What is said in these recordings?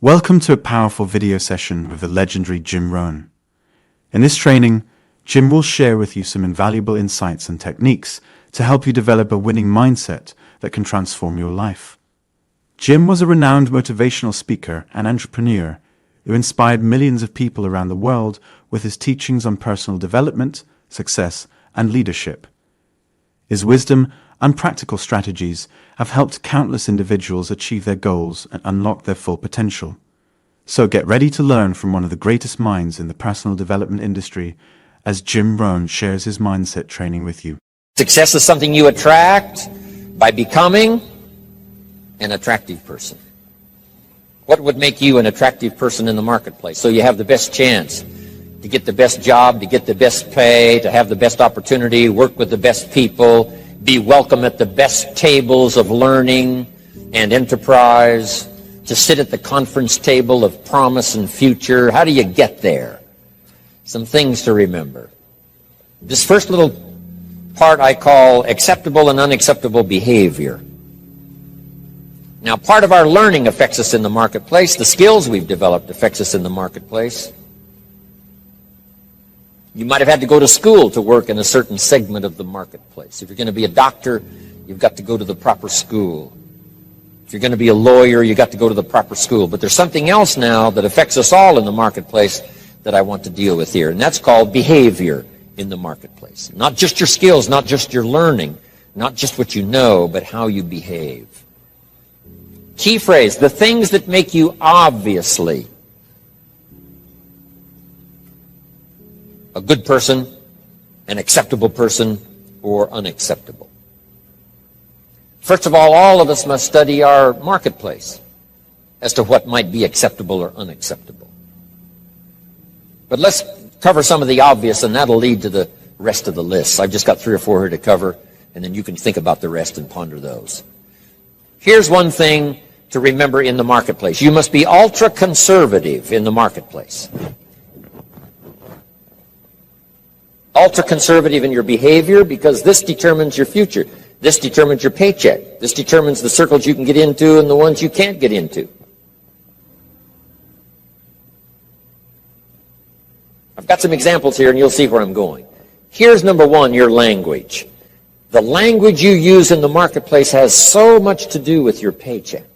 Welcome to a powerful video session with the legendary Jim Rohn. In this training, Jim will share with you some invaluable insights and techniques to help you develop a winning mindset that can transform your life. Jim was a renowned motivational speaker and entrepreneur who inspired millions of people around the world with his teachings on personal development, success, and leadership. His wisdom and practical strategies have helped countless individuals achieve their goals and unlock their full potential. So get ready to learn from one of the greatest minds in the personal development industry as Jim Rohn shares his mindset training with you. Success is something you attract by becoming an attractive person. What would make you an attractive person in the marketplace? So you have the best chance to get the best job, to get the best pay, to have the best opportunity, work with the best people, be welcome at the best tables of learning and enterprise, to sit at the conference table of promise and future. How do you get there? Some things to remember. This first little part I call acceptable and unacceptable behavior. Now, part of our learning affects us in the marketplace. The skills we've developed affects us in the marketplace. You might have had to go to school to work in a certain segment of the marketplace. If you're going to be a doctor, you've got to go to the proper school. If you're going to be a lawyer, you've got to go to the proper school. But there's something else now that affects us all in the marketplace that I want to deal with here, and that's called behavior in the marketplace. Not just your skills, not just your learning, not just what you know, but how you behave. Key phrase, the things that make you obviously a good person, an acceptable person, or unacceptable. First of all of us must study our marketplace as to what might be acceptable or unacceptable. But let's cover some of the obvious, and that'll lead to the rest of the list. I've just got 3 or 4 here to cover, and then you can think about the rest and ponder those. Here's one thing to remember in the marketplace. You must be ultra-conservative in the marketplace. Ultra-conservative in your behavior, because this determines your future. This determines your paycheck. This determines the circles you can get into and the ones you can't get into. I've got some examples here, and you'll see where I'm going. Here's number 1, your language. The language you use in the marketplace has so much to do with your paycheck.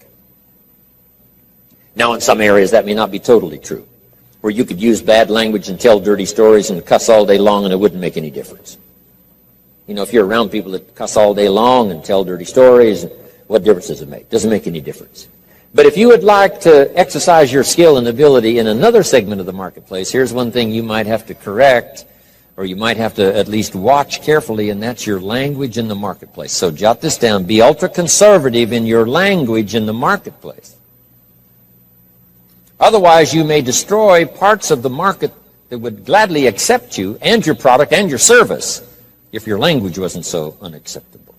Now, in some areas, that may not be totally true, where you could use bad language and tell dirty stories and cuss all day long and it wouldn't make any difference. You know, if you're around people that cuss all day long and tell dirty stories, what difference does it make? Doesn't make any difference. But if you would like to exercise your skill and ability in another segment of the marketplace, here's one thing you might have to correct, or you might have to at least watch carefully, and that's your language in the marketplace. So jot this down. Be ultra-conservative in your language in the marketplace. Otherwise, you may destroy parts of the market that would gladly accept you and your product and your service if your language wasn't so unacceptable.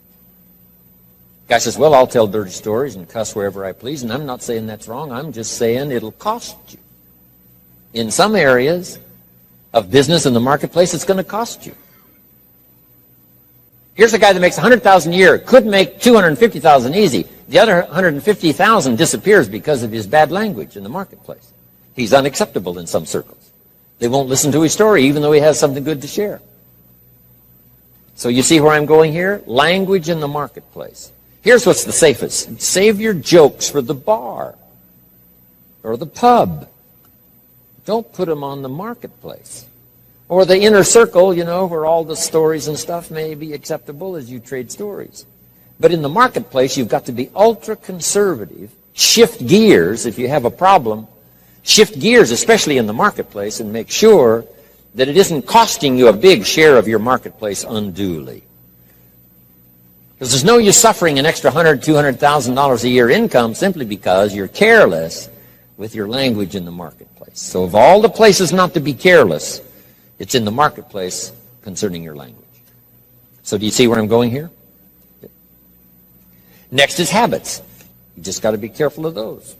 Guy says, well, I'll tell dirty stories and cuss wherever I please, and I'm not saying that's wrong. I'm just saying it'll cost you. In some areas of business in the marketplace, it's going to cost you. Here's a guy that makes $100,000 a year, could make $250,000 easy. The other $150,000 disappears because of his bad language in the marketplace. He's unacceptable in some circles. They won't listen to his story, even though he has something good to share. So you see where I'm going here? Language in the marketplace. Here's what's the safest. Save your jokes for the bar or the pub. Don't put them on the marketplace. Or the inner circle, you know, where all the stories and stuff may be acceptable as you trade stories. But in the marketplace, you've got to be ultra-conservative. Shift gears if you have a problem. Shift gears, especially in the marketplace, and make sure that it isn't costing you a big share of your marketplace unduly. Because there's no use suffering an extra $100,000, $200,000 a year income simply because you're careless with your language in the marketplace. So of all the places not to be careless, it's in the marketplace concerning your language. So do you see where I'm going here? Next is habits. You just got to be careful of those.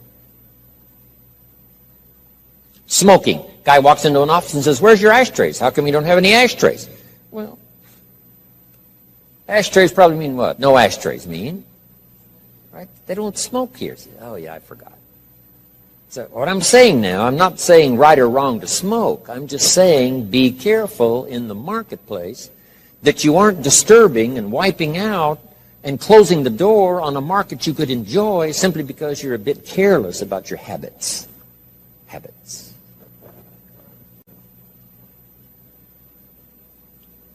Smoking. Guy walks into an office and says, where's your ashtrays? How come you don't have any ashtrays? Well, ashtrays probably mean what? No ashtrays mean. Right? They don't smoke here. Oh, yeah, I forgot. So what I'm saying now, I'm not saying right or wrong to smoke. I'm just saying be careful in the marketplace that you aren't disturbing and wiping out and closing the door on a market you could enjoy simply because you're a bit careless about your habits. Habits.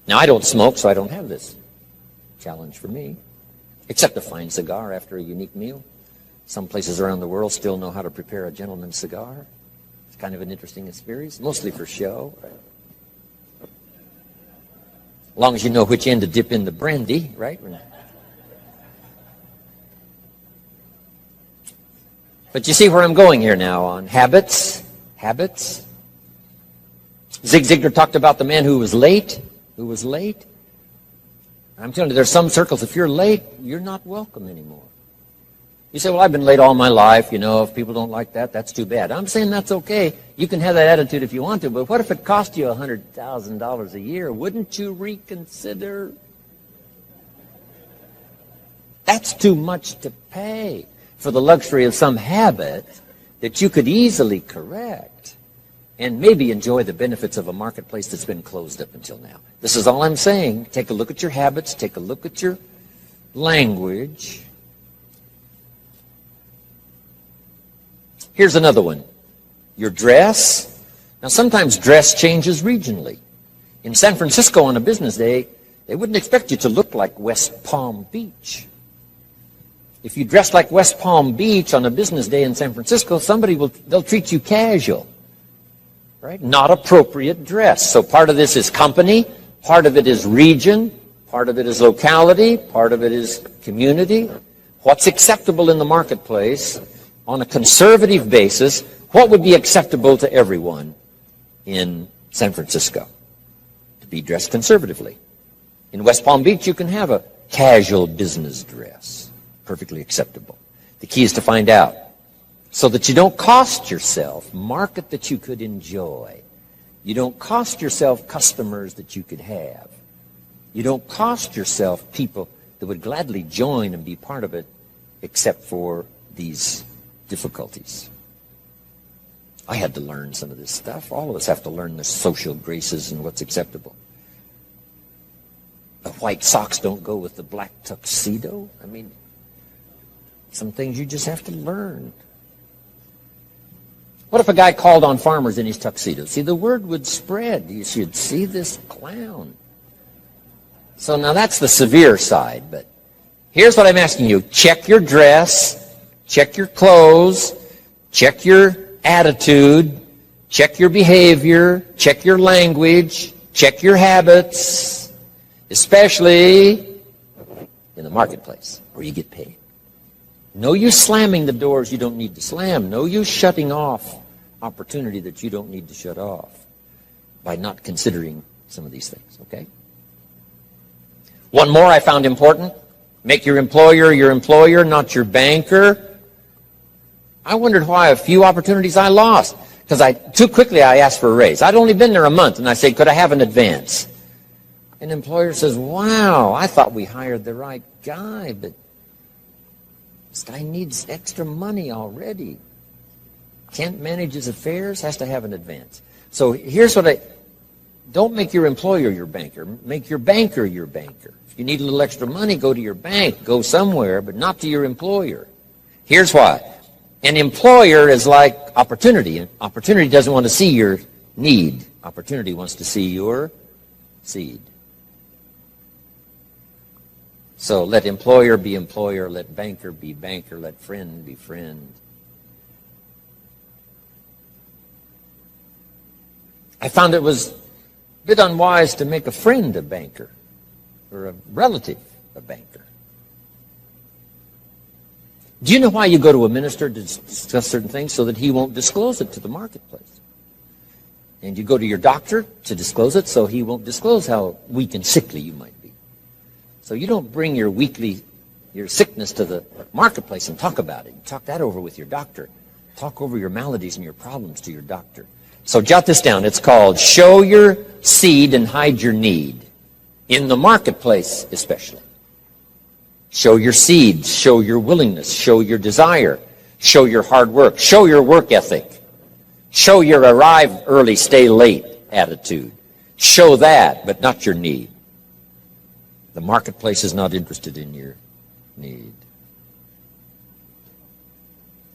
Now, I don't smoke, so I don't have this challenge for me, except a fine cigar after a unique meal. Some places around the world still know how to prepare a gentleman's cigar. It's kind of an interesting experience, mostly for show. As long as you know which end to dip in the brandy, right? But you see where I'm going here now on habits. Habits. Zig Ziglar talked about the man who was late. I'm telling you, there's some circles, if you're late, you're not welcome anymore. You say, well, I've been late all my life. You know, if people don't like that, that's too bad. I'm saying that's okay. You can have that attitude if you want to, but what if it cost you $100,000 a year? Wouldn't you reconsider? That's too much to pay for the luxury of some habit that you could easily correct and maybe enjoy the benefits of a marketplace that's been closed up until now. This is all I'm saying. Take a look at your habits. Take a look at your language. Here's another one. Your dress. Now, sometimes dress changes regionally. In San Francisco on a business day, they wouldn't expect you to look like West Palm Beach. If you dress like West Palm Beach on a business day in San Francisco, they'll treat you casual, right? Not appropriate dress. So part of this is company, part of it is region, part of it is locality, part of it is community. What's acceptable in the marketplace on a conservative basis? What would be acceptable to everyone in San Francisco? To be dressed conservatively. In West Palm Beach, you can have a casual business dress. Perfectly acceptable. The key is to find out so that you don't cost yourself market that you could enjoy. You don't cost yourself customers that you could have. You don't cost yourself people that would gladly join and be part of it except for these difficulties. I had to learn some of this stuff. All of us have to learn the social graces and what's acceptable. The white socks don't go with the black tuxedo. I mean, some things you just have to learn. What if a guy called on farmers in his tuxedo? See, the word would spread. You should see this clown. So now that's the severe side, but here's what I'm asking you. Check your dress, check your clothes, check your attitude, check your behavior, check your language, check your habits, especially in the marketplace where you get paid. No use slamming the doors you don't need to slam. No use shutting off opportunity that you don't need to shut off by not considering some of these things, okay? One more I found important. Make your employer, not your banker. I wondered why a few opportunities I lost because too quickly I asked for a raise. I'd only been there a month, and I said, could I have an advance? An employer says, wow, I thought we hired the right guy, but this guy needs extra money already. Can't manage his affairs, has to have an advance. So here's what don't make your employer your banker. Make your banker your banker. If you need a little extra money, go to your bank. Go somewhere, but not to your employer. Here's why. An employer is like opportunity. Opportunity doesn't want to see your need. Opportunity wants to see your seed. So let employer be employer, let banker be banker, let friend be friend. I found it was a bit unwise to make a friend a banker or a relative a banker. Do you know why you go to a minister to discuss certain things? So that he won't disclose it to the marketplace. And you go to your doctor to disclose it so he won't disclose how weak and sickly you might be. So you don't bring your sickness to the marketplace and talk about it. You talk that over with your doctor. Talk over your maladies and your problems to your doctor. So jot this down. It's called show your seed and hide your need. In the marketplace especially. Show your seed. Show your willingness. Show your desire. Show your hard work. Show your work ethic. Show your arrive early, stay late attitude. Show that, but not your need. The marketplace is not interested in your need.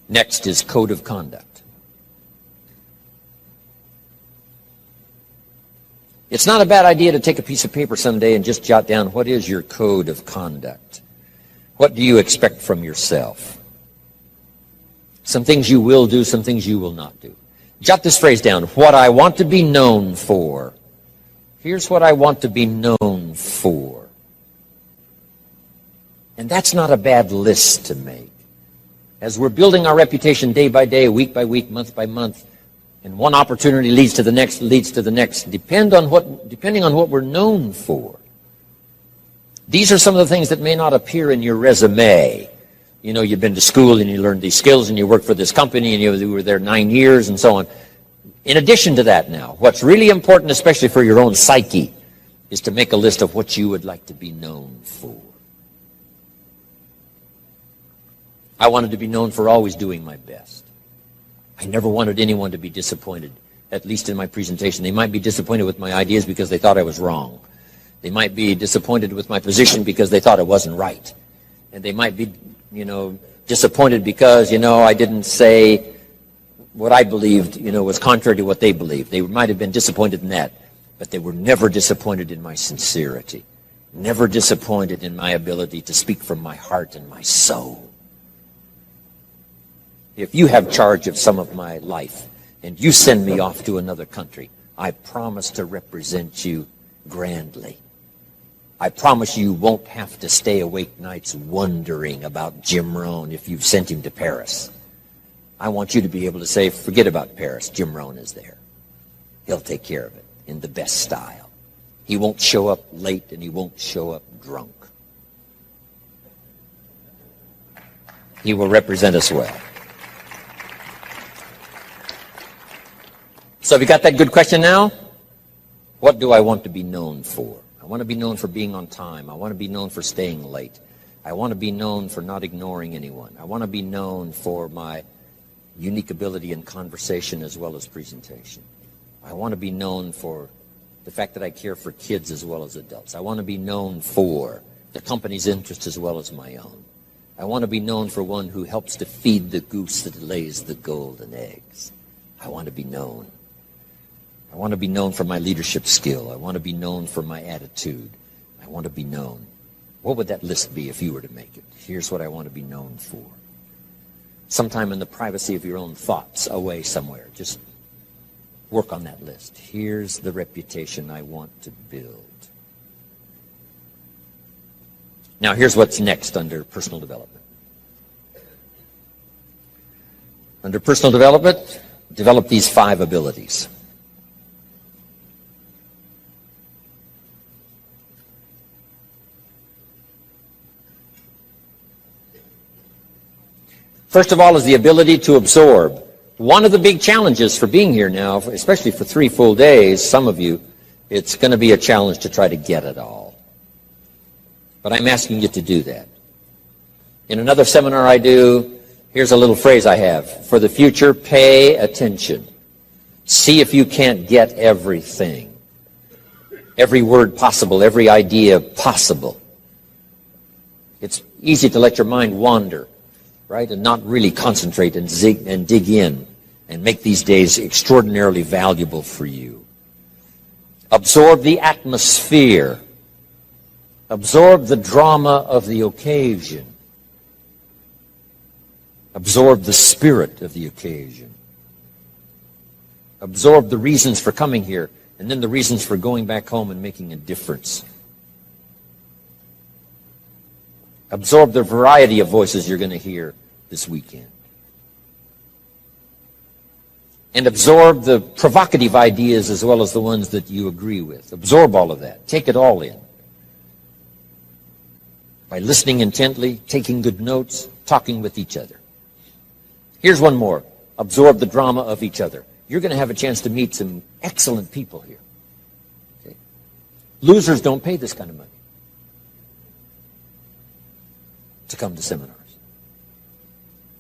Next is code of conduct. It's not a bad idea to take a piece of paper someday and just jot down what is your code of conduct. What do you expect from yourself? Some things you will do, some things you will not do. Jot this phrase down. What I want to be known for. Here's what I want to be known for. And that's not a bad list to make. As we're building our reputation day by day, week by week, month by month, and one opportunity leads to the next, depending on what we're known for. These are some of the things that may not appear in your resume. You know, you've been to school and you learned these skills and you worked for this company and you were there 9 years and so on. In addition to that now, what's really important, especially for your own psyche, is to make a list of what you would like to be known for. I wanted to be known for always doing my best. I never wanted anyone to be disappointed, at least in my presentation. They might be disappointed with my ideas because they thought I was wrong. They might be disappointed with my position because they thought it wasn't right. And they might be, disappointed because, I didn't say what I believed, was contrary to what they believed. They might have been disappointed in that. But they were never disappointed in my sincerity. Never disappointed in my ability to speak from my heart and my soul. If you have charge of some of my life and you send me off to another country, I promise to represent you grandly. I promise you won't have to stay awake nights wondering about Jim Rohn if you've sent him to Paris. I want you to be able to say, forget about Paris, Jim Rohn is there. He'll take care of it in the best style. He won't show up late and he won't show up drunk. He will represent us well. So have you got that good question now? What do I want to be known for? I want to be known for being on time. I want to be known for staying late. I want to be known for not ignoring anyone. I want to be known for my unique ability in conversation as well as presentation. I want to be known for the fact that I care for kids as well as adults. I want to be known for the company's interest as well as my own. I want to be known for one who helps to feed the goose that lays the golden eggs. I want to be known. I want to be known for my leadership skill. I want to be known for my attitude. I want to be known. What would that list be if you were to make it? Here's what I want to be known for. Sometime in the privacy of your own thoughts, away somewhere, just work on that list. Here's the reputation I want to build. Now, here's what's next under personal development. Under personal development, develop these 5 abilities. First of all is the ability to absorb. One of the big challenges for being here now, especially for 3 full days, some of you, it's going to be a challenge to try to get it all. But I'm asking you to do that. In another seminar I do, here's a little phrase I have. For the future, pay attention. See if you can't get everything. Every word possible, every idea possible. It's easy to let your mind wander, right, and not really concentrate and dig in and make these days extraordinarily valuable for you. Absorb the atmosphere. Absorb the drama of the occasion. Absorb the spirit of the occasion. Absorb the reasons for coming here and then the reasons for going back home and making a difference. Absorb the variety of voices you're going to hear this weekend. And absorb the provocative ideas as well as the ones that you agree with. Absorb all of that. Take it all in. By listening intently, taking good notes, talking with each other. Here's one more. Absorb the drama of each other. You're going to have a chance to meet some excellent people here. Okay? Losers don't pay this kind of money to come to seminars.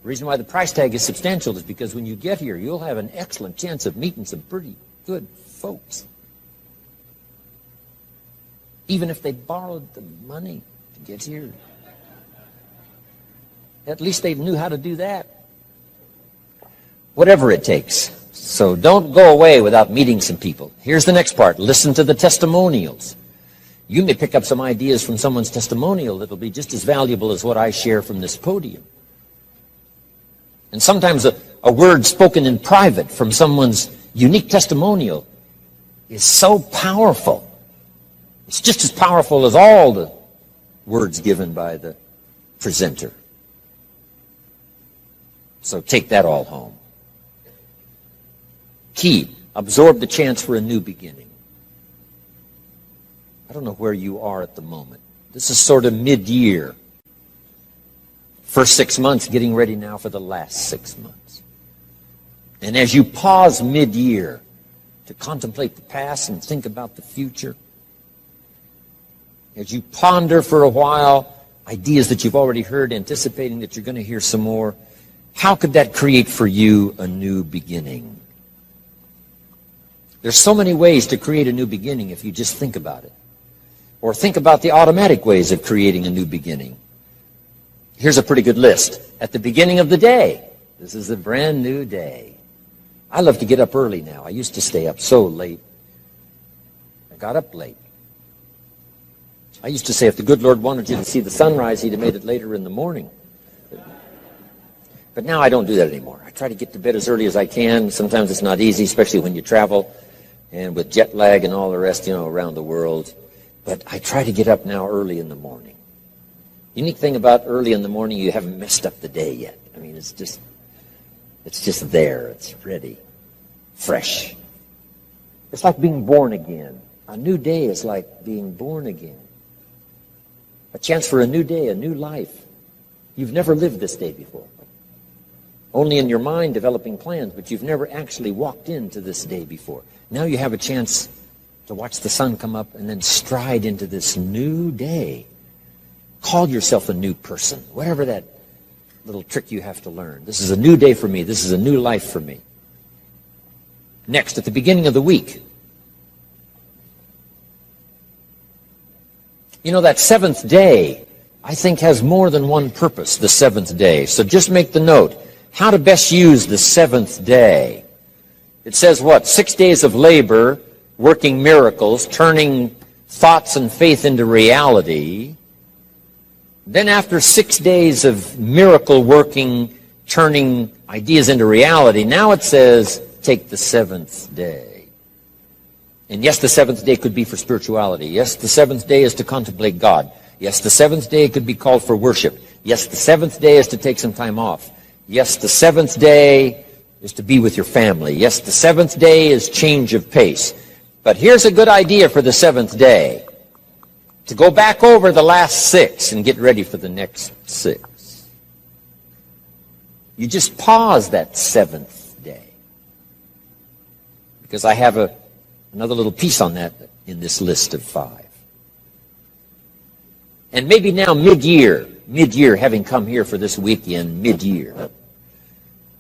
The reason why the price tag is substantial is because when you get here, you'll have an excellent chance of meeting some pretty good folks. Even if they borrowed the money to get here. At least they knew how to do that. Whatever it takes. So don't go away without meeting some people. Here's the next part. Listen to the testimonials. You may pick up some ideas from someone's testimonial that will be just as valuable as what I share from this podium. And sometimes a word spoken in private from someone's unique testimonial is so powerful. It's just as powerful as all the words given by the presenter. So take that all home. Key, absorb the chance for a new beginning. I don't know where you are at the moment. This is sort of mid-year. First 6 months, getting ready now for the last 6 months. And as you pause mid-year to contemplate the past and think about the future, as you ponder for a while ideas that you've already heard, anticipating that you're going to hear some more, how could that create for you a new beginning? There's so many ways to create a new beginning if you just think about it. Or think about the automatic ways of creating a new beginning. Here's a pretty good list. At the beginning of the day, this is a brand new day. I love to get up early now. I used to stay up so late. I got up late. I used to say if the good Lord wanted you to see the sunrise, he'd have made it later in the morning. But now I don't do that anymore. I try to get to bed as early as I can. Sometimes it's not easy, especially when you travel and with jet lag and all the rest, around the world. But I try to get up now early in the morning. Unique thing about early in the morning, you haven't messed up the day yet. I mean, it's just there. It's ready, fresh. It's like being born again. A new day is like being born again. A chance for a new day, a new life. You've never lived this day before. Only in your mind developing plans, but you've never actually walked into this day before. Now you have a chance to watch the sun come up and then stride into this new day. Call yourself a new person, whatever that little trick you have to learn. This is a new day for me. This is a new life for me. Next, at the beginning of the week, that seventh day, I think, has more than one purpose, the seventh day. So just make the note. How to best use the seventh day. It says what? 6 days of labor, working miracles, turning thoughts and faith into reality. Then after 6 days of miracle working, turning ideas into reality, now it says, take the seventh day. And yes, the seventh day could be for spirituality. Yes, the seventh day is to contemplate God. Yes, the seventh day could be called for worship. Yes, the seventh day is to take some time off. Yes, the seventh day is to be with your family. Yes, the seventh day is change of pace. But here's a good idea for the seventh day. To go back over the last 6 and get ready for the next 6. You just pause that seventh day. Because I have another little piece on that in this list of 5. And maybe now mid-year, having come here for this weekend, mid-year,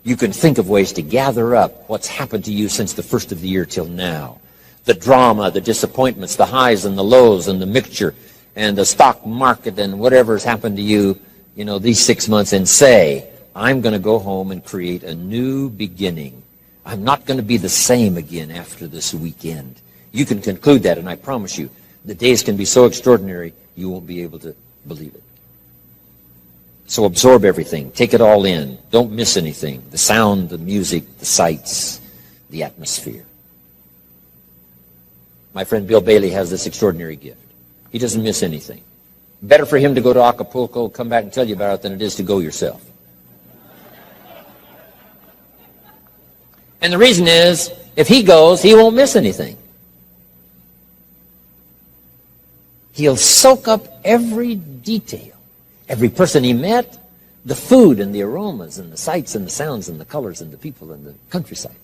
you can think of ways to gather up what's happened to you since the first of the year till now. The drama, the disappointments, the highs and the lows and the mixture and the stock market and whatever has happened to you, these 6 months, and say, I'm going to go home and create a new beginning. I'm not going to be the same again after this weekend. You can conclude that, and I promise you, the days can be so extraordinary, you won't be able to believe it. So absorb everything. Take it all in. Don't miss anything. The sound, the music, the sights, the atmosphere. My friend Bill Bailey has this extraordinary gift. He doesn't miss anything. Better for him to go to Acapulco, come back and tell you about it, than it is to go yourself. And the reason is, if he goes, he won't miss anything. He'll soak up every detail, every person he met, the food and the aromas and the sights and the sounds and the colors and the people and the countryside.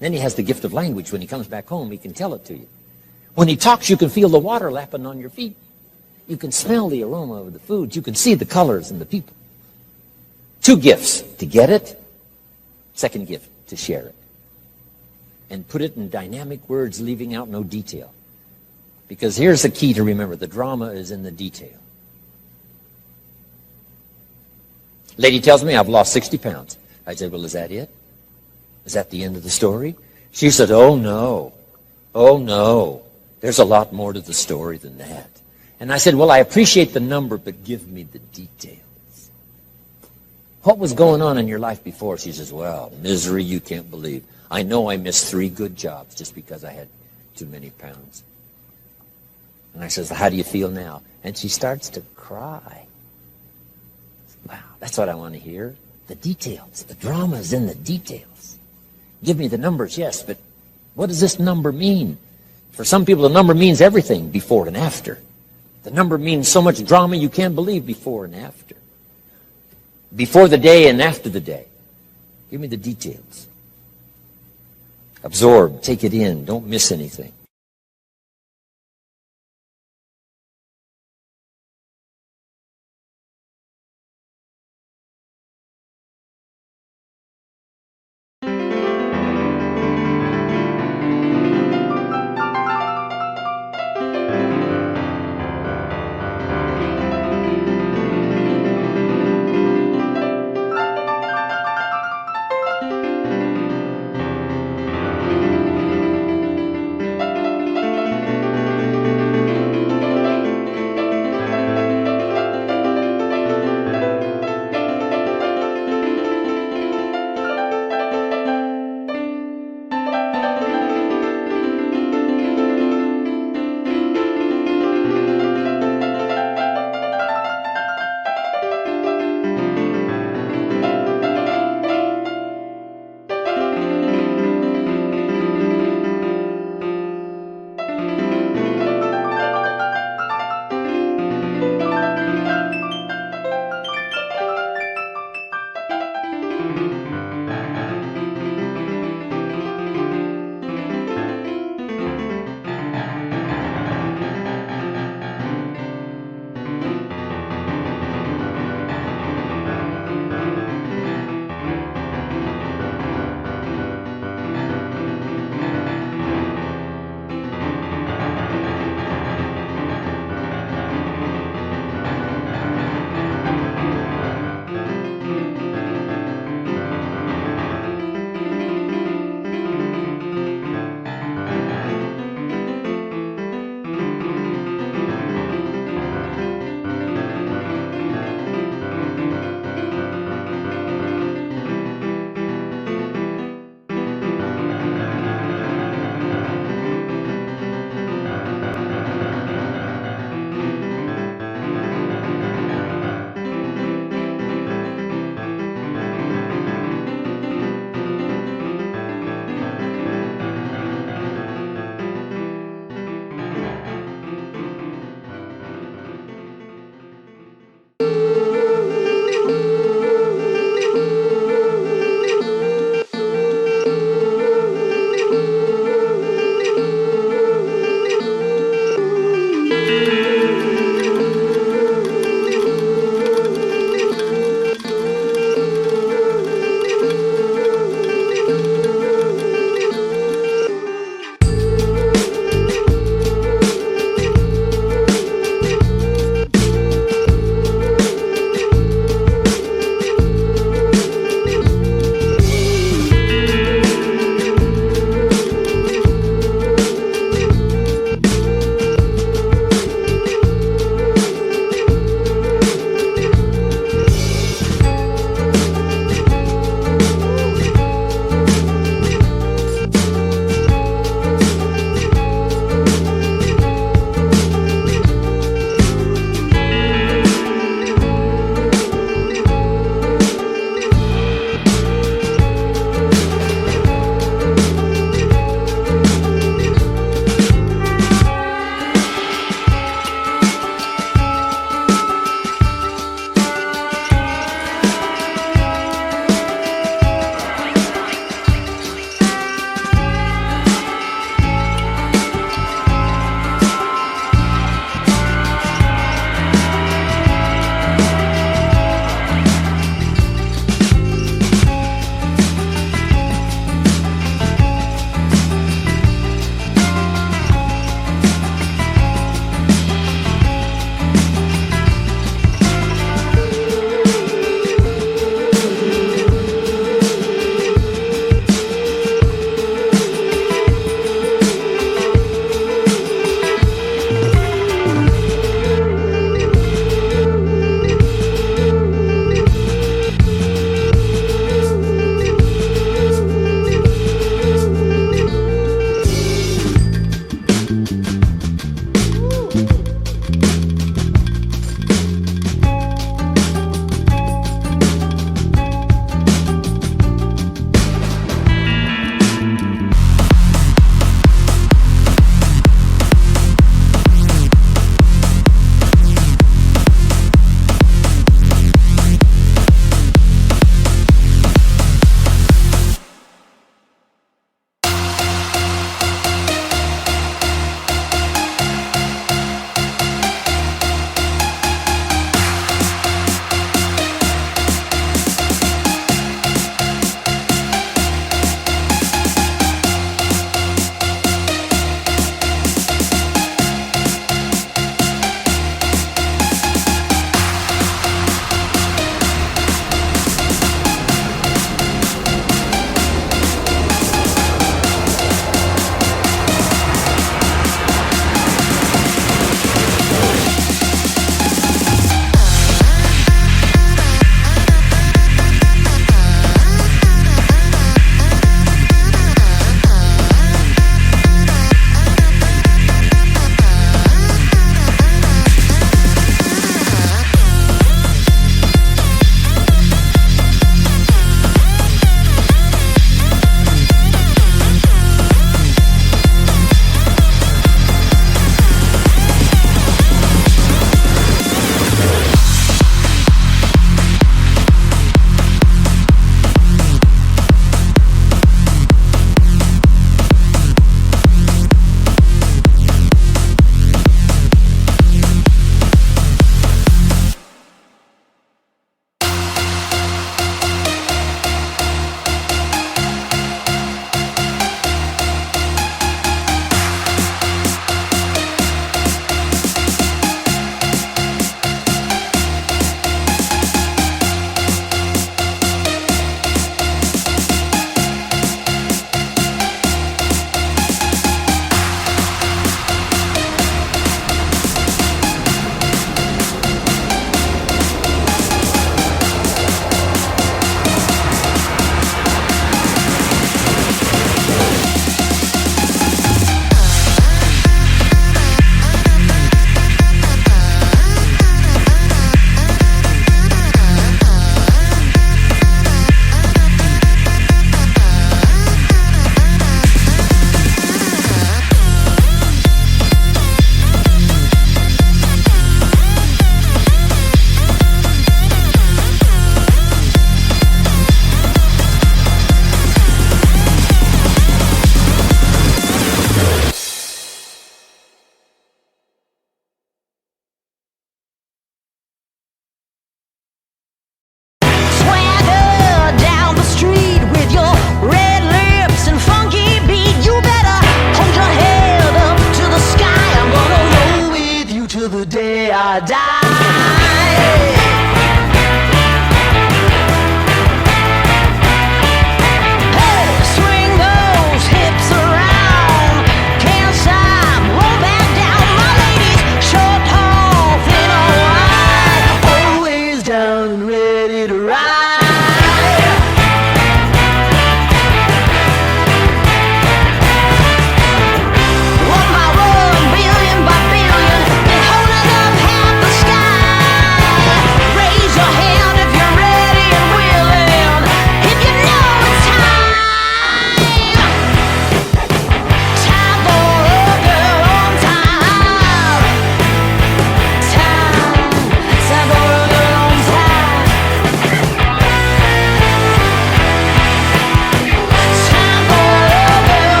Then he has the gift of language. When he comes back home, he can tell it to you. When he talks, you can feel the water lapping on your feet. You can smell the aroma of the food. You can see the colors and the people. Two gifts: to get it, second gift, to share it. And put it in dynamic words, leaving out no detail. Because here's the key to remember: the drama is in the detail. Lady tells me I've lost 60 pounds. I said, well, is that it? Is that the end of the story? She said, oh no, there's a lot more to the story than that. And I said, well, I appreciate the number, but give me the details. What was going on in your life before? She says, well, misery you can't believe. I know I missed 3 good jobs just because I had too many pounds. And I says, how do you feel now? And she starts to cry. Wow, that's what I want to hear. The details. The drama is in the details. Give me the numbers, yes, but what does this number mean? For some people, the number means everything, before and after. The number means so much drama you can't believe, before and after. Before the day and after the day. Give me the details. Absorb, take it in, don't miss anything.